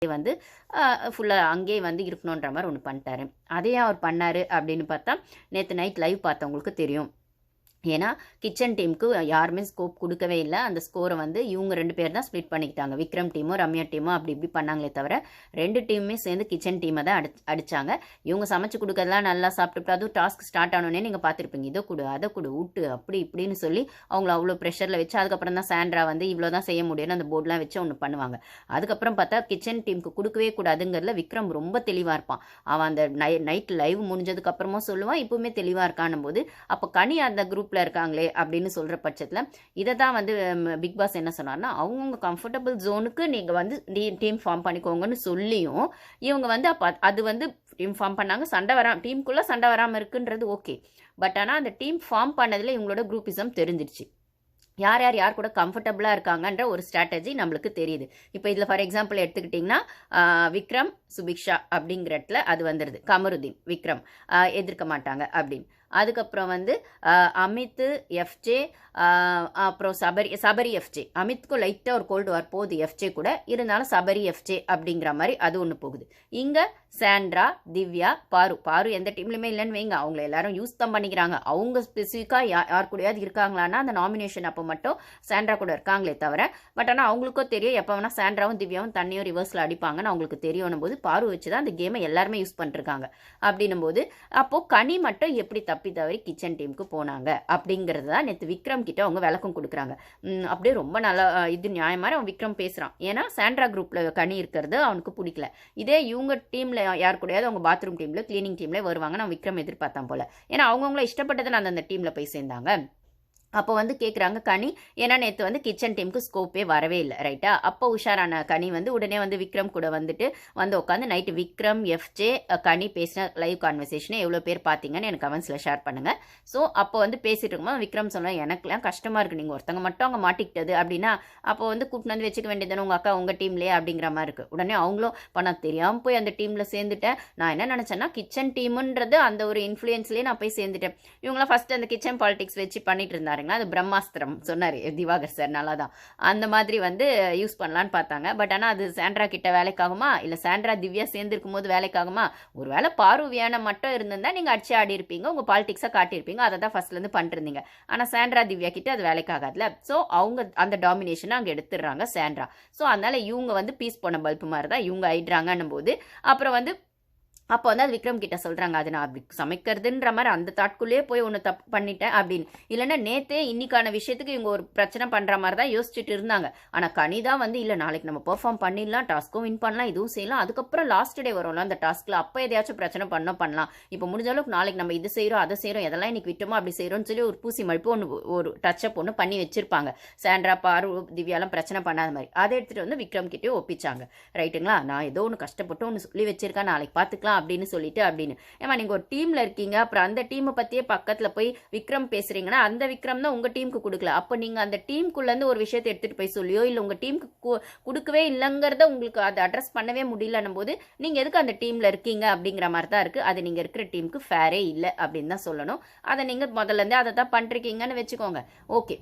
வந்து ஃபுல்லாக அங்கேயே வந்து இருக்கணுன்ற மாதிரி ஒன்று பண்ணிட்டாரு. அதையும் அவர் பண்ணார் அப்படின்னு பார்த்தா நேற்று நைட் லைவ் பார்த்தவங்களுக்கு தெரியும். ஏன்னா கிச்சன் டீமுக்கு யாருமே ஸ்கோப் கொடுக்கவே இல்லை. அந்த ஸ்கோரை வந்து இவங்க 2 பேர் தான் ஸ்ப்ளிட் பண்ணிக்கிட்டாங்க. விக்ரம் டீமும் ரம்யா டீமும் அப்படி இப்படி பண்ணாங்களே தவிர 2 டீமுமே சேர்ந்து கிச்சன் டீமை தான் அடித்தாங்க. இவங்க சமைச்சு கொடுக்கறதுலாம் நல்லா சாப்பிட்டுட்டு அதுவும் டாஸ்க் ஸ்டார்ட் ஆனோடனே நீங்கள் பார்த்துருப்பீங்க. இதை கொடு அதை கொடு விட்டு அப்படி இப்படின்னு சொல்லி அவங்கள அவ்வளோ ப்ரெஷரில் வச்சு அதுக்கப்புறம் தான் சாண்ட்ரா வந்து இவ்வளோ தான் செய்ய முடியும்னு அந்த போர்டெலாம் வச்சு ஒன்று பண்ணுவாங்க. அதுக்கப்புறம் பார்த்தா கிச்சன் டீமுக்கு கொடுக்கவே கூடாதுங்கிறதுல விக்ரம் ரொம்ப தெளிவாக இருப்பான். அவன் அந்த நைட் லைவ் முடிஞ்சதுக்கப்புறமா சொல்லுவான், இப்போவுமே தெளிவாக இருக்கானும் போது அப்போ கனி அந்த குரூப்பில் இருக்காங்களே அப்படின்னு சொல்கிற பட்சத்தில் இதை தான் வந்து பிக் பாஸ் என்ன சொன்னார்னா, அவங்கவுங்க கம்ஃபர்டபுள் ஜோனுக்கு நீங்கள் வந்து டீம் ஃபார்ம் பண்ணிக்கோங்கன்னு சொல்லியும் இவங்க வந்து அப்போ அது வந்து டீம் ஃபார்ம் பண்ணாங்க. சண்டை வராமல் டீமுக்குள்ளே சண்டை வராமல் இருக்குன்றது ஓகே. பட் ஆனால் அந்த டீம் ஃபார்ம் பண்ணதில் இவங்களோட குரூப்பிசம் தெரிஞ்சிருச்சு. யார் கூட கம்ஃபர்டபுளாக இருக்காங்கன்ற ஒரு ஸ்ட்ராட்டஜி நம்மளுக்கு தெரியுது. இப்போ இதில் ஃபார் எக்ஸாம்பிள் எடுத்துக்கிட்டிங்கன்னா விக்ரம் சுபிக்ஷா அப்படிங்கிற இடத்துல அது வந்துடுது. கமருதீன் விக்ரம் எதிர்க்க மாட்டாங்க அப்படின்னு. அதுக்கப்புறம் வந்து அமித் எஃப்ஜே அப்புறம் சபரி எஃப்ஜே. அமித்க்கும் லைட்டாக ஒரு கோல்டு வார் போகுது எஃப்ஜே கூட, இருந்தாலும் சபரி எஃப்ஜே அப்படிங்கிற மாதிரி அது ஒன்று போகுது. இங்கே சாண்ட்ரா திவ்யா பாரு எந்த டீம்லையுமே இல்லைன்னு வைங்க, அவங்கள எல்லாரும் யூஸ் தான் பண்ணிக்கிறாங்க. அவங்க ஸ்பெசிஃபிக்காக யார் கூடயாவது இருக்காங்களான்னா அந்த நாமினேஷன் அப்போ மட்டும் சாண்ட்ரா கூட இருக்காங்களே தவிர, பட் ஆனால் அவங்களுக்கும் தெரியும் எப்போ வேணால் சாண்ட்ராவும் திவ்யாவும் தண்ணியும் ரிவர்ஸில் அடிப்பாங்கன்னு அவங்களுக்கு தெரியணும் போது பாரு வச்சு தான் அந்த கேமை எல்லாருமே யூஸ் பண்ணிருக்காங்க. அப்படின்னும் போது அப்போது கனி மட்டும் எப்படி தப்பி தவறி கிச்சன் டீமுக்கு போனாங்க அப்படிங்கிறது தான் நேற்று விக்ரம் கிட்ட அவங்க விளக்கம் கொடுக்குறாங்க. அப்படியே ரொம்ப நல்லா இது நியாயமாக அவன் விக்ரம் பேசுகிறான். ஏன்னா சாண்ட்ரா குரூப்பில் கனி இருக்கிறது அவனுக்கு பிடிக்கல. இதே இவங்க டீமில் யார் கூடயாவது அவங்க பாத்ரூம் டீமில் கிளீனிங் டீமில் வருவாங்க நான் விக்ரம் எதிர்பார்த்தான் போல. ஏன்னா அவங்கவுங்கள இஷ்டப்பட்டதை நான் அந்த டீமில் போய் சேர்ந்தாங்க. அப்போ வந்து கேட்குறாங்க கனி, ஏன்னா நேற்று வந்து கிச்சன் டீமுக்கு ஸ்கோப்பே வரவே இல்லை ரைட்டா. அப்போ உஷாரான கனி வந்து உடனே வந்து விக்ரம் கூட வந்துட்டு வந்து உட்காந்து நைட்டு விக்ரம் எஃப்ஜே கனி பேசின லைவ் கான்வர்சேஷனை எவ்வளோ பேர் பார்த்தீங்கன்னு எனக்கு கமெண்ட்ஸில் ஷேர் பண்ணுங்கள். ஸோ அப்போ வந்து பேசிட்டு இருக்கும்போது விக்ரம் சொன்னால் எனக்குலாம் கஷ்டமாக இருக்குது, நீங்கள் ஒருத்தங்க மட்டும் அவங்க மாட்டிக்கிட்டது அப்படின்னா அப்போ வந்து கூப்பிட்டு வந்து வச்சுக்க வேண்டியதானே உங்கள் அக்கா உங்கள் டீம்லேயே அப்படிங்கிற மாதிரி இருக்குது. உடனே அவங்களும் இப்போ நான் தெரியாமல் போய் அந்த டீமில் சேர்ந்துட்டேன். நான் என்ன நினச்சேன்னா கிச்சன் டீமுன்றது அந்த ஒரு இன்ஃப்ளூயன்ஸ்லேயே நான் போய் சேர்ந்துட்டேன். இவங்களாம் ஃபஸ்ட்டு அந்த கிச்சன் பாலிடிக்ஸ் வச்சு பண்ணிட்டு இருந்தாரு. அது பிரம்மாஸ்திரம் சொன்னார் திவாகர் சார், நல்லா தான் அந்த மாதிரி வந்து யூஸ் பண்ணலான்னு பார்த்தாங்க. பட் ஆனால் அது சாண்ட்ரா கிட்ட வேலைக்காகுமா இல்லை சாண்ட்ரா திவ்யா சேர்ந்துருக்கும் போது வேலைக்காகுமா? ஒரு வேளை பார்வியான மட்டும் இருந்திருந்தா நீங்கள் அடிச்சு ஆடி இருப்பீங்க, உங்கள் பாலிடிக்ஸாக காட்டியிருப்பீங்க, அதை தான் ஃபர்ஸ்ட்லேருந்து பண்ணிருந்தீங்க. ஆனால் சாண்ட்ரா திவ்யா கிட்ட அது வேலைக்காகாதுல. ஸோ அவங்க அந்த டாமினேஷனை அங்கே எடுத்துடுறாங்க சாண்ட்ரா. ஸோ அதனால இவங்க வந்து பீஸ் போன பல்பு மாதிரி தான் இவங்க ஆயிடுறாங்கன்னும் போது அப்புறம் வந்து அப்போ வந்து அது விக்ரம் கிட்ட சொல்கிறாங்க, அது நான் அப்படி சமைக்கிறதுன்ற மாதிரி அந்த தாட்குள்ளேயே போய் ஒன்று தப்பு பண்ணிட்டேன் அப்படின்னு. இல்லைன்னா நேற்றே இன்னைக்கான விஷயத்துக்கு இவங்க ஒரு பிரச்சனை பண்ணுற மாதிரி தான் யோசிச்சுட்டு இருந்தாங்க. ஆனால் கனி தான் வந்து இல்லை நாளைக்கு நம்ம பெர்ஃபார்ம் பண்ணிடலாம், டாஸ்க்கும் வின் பண்ணலாம், இதுவும் செய்யலாம், அதுக்கப்புறம் லாஸ்ட் டே வரும்ல அந்த டாஸ்க்கில் அப்போ எதையாச்சும் பிரச்சனை பண்ணலாம், இப்போ முடிஞ்ச அளவுக்கு நாளைக்கு நம்ம இது செய்கிறோம் அதை செய்கிறோம் எதெல்லாம் இன்னைக்கு விட்டோமோ அப்படி செய்கிறோம்னு சொல்லி ஒரு பூசி மழுப்பு ஒன்று ஒரு டச்சப் ஒன்று பண்ணி வச்சிருப்பாங்க. சாண்ட்ரா பாரு திவ்யாலாம் பிரச்சனை பண்ணாத மாதிரி அதை எடுத்துகிட்டு வந்து விக்ரம் கிட்டே ஒப்பிச்சாங்க. ரைட்டுங்களா, நான் ஏதோ ஒன்று கஷ்டப்பட்டு ஒன்று சொல்லி வச்சிருக்கேன் நாளைக்கு பார்த்துக்கலாம் அப்படின்னு சொல்லிட்டு அப்படின்னு. ஏமா நீங்கள் ஒரு டீமில் இருக்கீங்க, அப்புறம் அந்த டீமை பற்றியே பக்கத்தில் போய் விக்ரம் பேசுகிறீங்கன்னா அந்த விக்ரம் தான் உங்கள் டீமுக்கு கொடுக்கல. அப்போ நீங்கள் அந்த டீமுக்குள்ளேருந்து ஒரு விஷயத்தை எடுத்துகிட்டு போய் சொல்லியோ இல்லை உங்கள் டீமுக்கு கொடுக்கவே இல்லைங்கிறத உங்களுக்கு அதை அட்ரஸ் பண்ணவே முடியலன்னும் போது நீங்கள் எதுக்கு அந்த டீமில் இருக்கீங்க அப்படிங்கிற மாதிரி தான் இருக்குது. அது நீங்கள் இருக்கிற டீமுக்கு ஃபேரே இல்லை அப்படின்னு தான் சொல்லணும். அதை நீங்கள் முதல்லேருந்தே அதை தான் பண்ணிருக்கீங்கன்னு வச்சுக்கோங்க. ஓகே,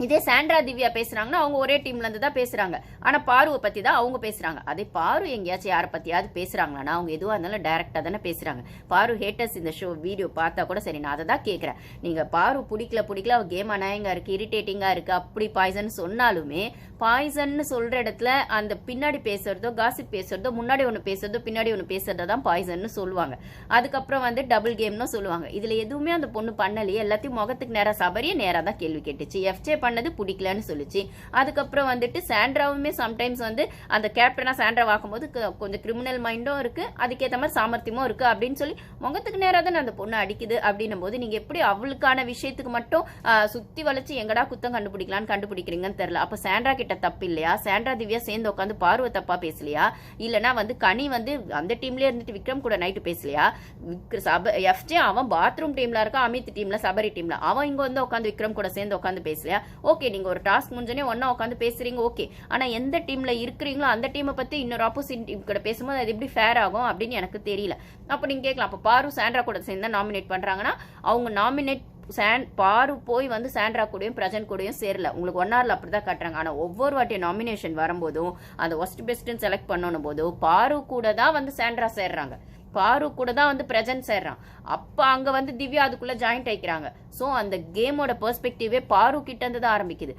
இதே சாண்ட்ரா திவ்யா பேசுறாங்கன்னா அவங்க ஒரே டீம்ல இருந்து தான் பேசுறாங்க. ஆனா பாருவை பத்தி தான் அவங்க பேசுறாங்க. அதே பாரு எங்கேயாச்சும் யாரை பத்தியாவது பேசுறாங்களான்னா அவங்க எதுவாக இருந்தாலும் டைரக்டா தானே பேசுறாங்க. பாரு ஹேட்டர்ஸ் இந்த ஷோ வீடியோ பார்த்தா கூட சரி, நான் அதை தான் கேட்கறேன். நீங்க பாரு பிடிக்கல அவ கேம் அநாயகா இருக்கு, இரிட்டேட்டிங்கா இருக்கு, அப்படி பாய்சன் சொன்னாலுமே பாய்சன்னு சொல்ற இடத்துல அந்த பின்னாடி பேசுறதோ காசிப் பேசுறதோ முன்னாடி ஒன்று பேசுறதோ பின்னாடி ஒன்று பேசுறதோ தான் பாய்சன்னு சொல்லுவாங்க. அதுக்கப்புறம் வந்து டபுள் கேம்னு சொல்லுவாங்க. இதுல எதுவுமே அந்த பொண்ணு பண்ணலையே, எல்லாத்தையும் முகத்துக்கு நேரா சபரியே நேரா தான் கேள்வி கேட்டுச்சு. எஃப்ஜே பண்ணது பிடிக்கலன்னு சொல்லிச்சு. அதுக்கப்புறம் வந்துட்டு சாண்ட்ராவுமே சம்டைம்ஸ் வந்து அந்த கேப்டனா சாண்ட்ரா வாக்கும்போது கொஞ்சம் கிரிமினல் மைண்டும் இருக்கு, அதுக்கேற்ற மாதிரி சாமர்த்தியமும் இருக்கு அப்படின்னு சொல்லி முகத்துக்கு நேராக தான் அந்த பொண்ணு அடிக்குது. அப்படின்னும் போது நீங்க எப்படி அவளுக்கான விஷயத்துக்கு மட்டும் சுத்தி வளைச்சு எங்கடா குத்தம் கண்டுபிடிக்கிறீங்கன்னு தெரியல. அப்ப சாண்ட்ரா கிட்ட தப்பு இல்லையா? சாண்ட்ரா திவ்யா சேர்ந்து உட்காந்து பார்வை தப்பா பேசலையா? இல்லைன்னா வந்து கனி வந்து அந்த டீம்லயே இருந்துட்டு விக்ரம் கூட நைட்டு பேசலையா? எஃப்ஜே அவன் பாத்ரூம் டீம்ல இருக்கா, அமித் டீம்ல சபரி டீம்ல, அவன் இங்க வந்து உட்காந்து விக்ரம் கூட சேர்ந்து உட்காந்து பேசலையா? ஓகே, நீங்க ஒரு டாஸ்க் முடிஞ்சோடனே ஒன்னா உட்காந்து பேசுறீங்க, ஓகே. ஆனா எந்த டீம்ல இருக்கிறீங்களோ அந்த டீமை பத்தி இன்னொரு ஆப்போசிட் டீம் கூட பேசும்போது அது எப்படி ஃபேர் ஆகும் அப்படின்னு எனக்கு தெரியல. அப்ப நீங்க கேட்கலாம், அப்ப பாரு சாண்ட்ரா கூட சேர்ந்து நாமினேட் பண்றாங்கன்னா அவங்க நாமினேட் பாரு போய் வந்து சாண்ட்ரா கூடயும் பிரஜன் கூடயும் சேரல. உங்களுக்கு 1 hourல அப்படிதான் காட்டுறாங்க. ஆனா ஒவ்வொரு வாட்டி நாமினேஷன் வரும்போதும் அந்த ஒஸ்ட் பெஸ்ட்னு செலக்ட் பண்ணணும் போதும் பாரு கூட தான் வந்து சாண்ட்ரா சேர்றாங்க, பாரு கூட தான் வந்து பிரசன்ட் சேர்றான். அப்ப அங்க வந்து திவ்யா அதுக்குள்ள ஜாயிண்ட் ஆயிக்கிறாங்க. ஸோ அந்த கேமோட பெர்ஸ்பெக்டிவே பாரு கிட்ட இருந்து தான் ஆரம்பிக்குது.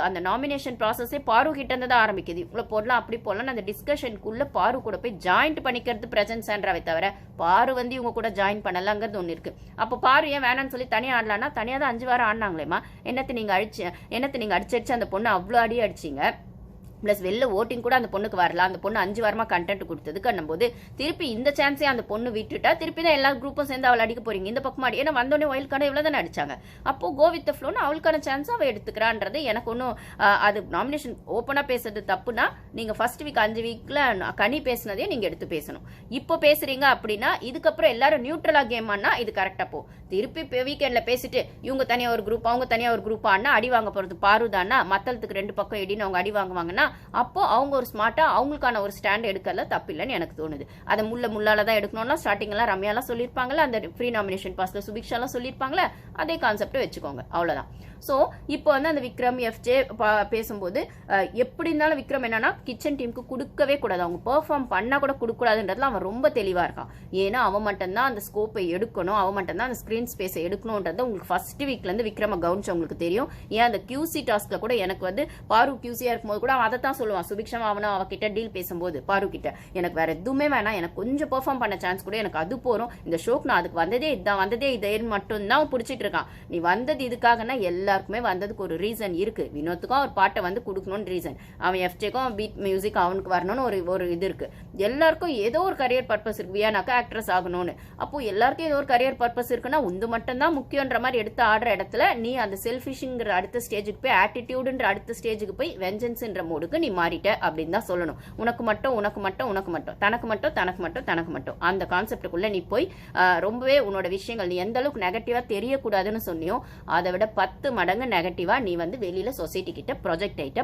அந்த நாமினேஷன் ப்ராசஸே பாரு கிட்ட இருந்து தான் ஆரம்பிக்குது. இவ்வளவு போடலாம் அப்படி போடலாம் அந்த டிஸ்கஷனுக்குள்ள பாரு கூட போய் ஜாயிண்ட் பண்ணிக்கிறது பிரசன்ட் சாண்ட்ராவை தவிர பாரு வந்து இவங்க கூட ஜாயின் பண்ணலாங்கிறது ஒன்று இருக்கு. அப்போ பாரு ஏன் வேணான்னு சொல்லி தனியாக ஆடலாம்னா தனியாக தான் 5 வாரம் ஆடினாங்களேமா, என்னத்தை நீங்க அடிச்சு அந்த பொண்ணு அவ்வளோ அடி அடிச்சிங்க. ப்ளஸ் வெளில ஓட்டிங் கூட அந்த பொண்ணுக்கு வரல. அந்த பொண்ணு 5 வாரமா கண்டென்ட் கொடுத்ததுக்கு போது திருப்பி இந்த சான்ஸே அந்த பொண்ணு விட்டுட்டா திருப்பி தான் எல்லா குரூப்பும் சேர்ந்து அவள் அடிக்க போறீங்க. இந்த பக்கம் அடி, ஏன்னா வந்தோடனே ஒயில் கார்டு இவ்வளோ தானே அடிச்சாங்க. அப்போ கோ வித் த ஃப்ளோன்னு அவளுக்கான சான்ஸ் அவள் எடுத்துக்கிறான்றது எனக்கு ஒன்றும் அது நாமினேஷன் ஓப்பனாக பேசுறது தப்புனா நீங்கள் ஃபர்ஸ்ட் வீக் 5 வீக்ல கனி பேசினதே நீங்கள் எடுத்து பேசணும். இப்போ பேசுறீங்க அப்படின்னா இதுக்கப்புறம் எல்லாரும் நியூட்ரலா கேம் ஆனா இது கரெக்டாக போ. திருப்பி வீக்கெண்ட்ல பேசிட்டு இவங்க தனியா ஒரு குரூப் அவங்க தனியா ஒரு குரூப் ஆனா அடி வாங்க போறது பாரு தானா, மத்தளத்துக்கு 2 பக்கம் இடின்னு அவங்க அடி வாங்குவாங்கன்னா அப்போ அவங்க ஒரு ஸ்மார்ட்டா அவங்களுக்கான ஒரு ஸ்டாண்ட் எடுக்கல தப்பில்லைன்னு எனக்கு தோணுது. அதை முள்ளால தான் எடுக்கணும்னா ஸ்டார்டிங் எல்லாம் ரம்யாலாம் சொல்லியிருப்பாங்களே, அந்த ஃப்ரீ நாமினேஷன் பாஸ்ல சுபிக்ஷாலாம் சொல்லியிருப்பாங்களே, அதே கான்செப்ட் வச்சுக்கோங்க, அவ்வளவுதான். ஸோ இப்போ வந்து அந்த விக்ரம் எஃப்ஜே பேசும்போது எப்படி இருந்தாலும் விக்ரம் என்னன்னா கிச்சன் டீமுக்கு கொடுக்கவே கூடாது, அவங்க பெர்ஃபார்ம் பண்ணா கூட கொடுக்கூடாதுன்றதுல அவன் ரொம்ப தெளிவா இருக்கான். ஏன்னா அவன் மட்டும்தான் அந்த ஸ்கோப்பை எடுக்கணும், அவன் மட்டும்தான் அந்த ஸ்கிரீன் ஸ்பேஸை எடுக்கணும்ன்றது உங்களுக்கு ஃபர்ஸ்ட் வீக்ல இருந்து விக்ரம கவனிச்சவங்களுக்கு தெரியும். ஏன் அந்த கியூசி டாஸ்க்ல கூட எனக்கு வந்து பாரு கியூசியா இருக்கும்போது கூட அவன் அதை தான் சொல்லுவான். சுபிக்ஷம் அவகிட்ட டீல் பேசும்போது பாரு கிட்ட எனக்கு வேற எதுவுமே வேணாம், எனக்கு கொஞ்சம் பெர்ஃபார்ம் பண்ண சான்ஸ் கூட எனக்கு அது போறோம், இந்த ஷோக்கு நான் அதுக்கு வந்ததே இதை மட்டும்தான் பிடிச்சிட்டு இருக்கான். நீ வந்தது இதுக்காகனா எல்லாருக்குமே வந்ததுக்கு ஒரு ரீசன் இருக்கு. வினோத்துக்கும் ஒரு பாட்டை வந்து கொடுக்கணும்னு ரீசன், அவன் எஃப்ஜேக்கும் பீட் மியூசிக் அவனுக்கு வரணும்னு ஒரு இது இருக்கு. எல்லாருக்கும் ஏதோ ஒரு கரியர் பர்பஸ் இருக்கு. வியானாக்கா ஆக்ட்ரஸ் ஆகணும்னு, அப்போ எல்லாருக்கும் ஏதோ ஒரு கரியர் பர்பஸ் இருக்குன்னா உந்து மட்டும் தான் முக்கியன்ற மாதிரி எடுத்து ஆடுற இடத்துல நீ அந்த செல்ஃபிஷ்ங்கிற அடுத்த ஸ்டேஜுக்கு போய் ஆட்டிடியூடுன்ற அடுத்த ஸ்டேஜுக்கு போய் வெஞ்சன்ஸ்ன்ற மோடுக்கு நீ மாறிட்ட அப்படின்னு தான் சொல்லணும். உனக்கு மட்டும் தனக்கு மட்டும் அந்த கான்செப்டுக்குள்ள நீ போய் ரொம்பவே உன்னோட விஷயங்கள் நீ எந்த அளவுக்கு நெகட்டிவா தெரியக்கூடாதுன்னு சொன்னியோ அதை விட 10 மடங்கு நெகட்டிவா நீ வந்து வெளியில சொசைட்டி கிட்ட ப்ரொஜெக்ட் ஆயிட்ட.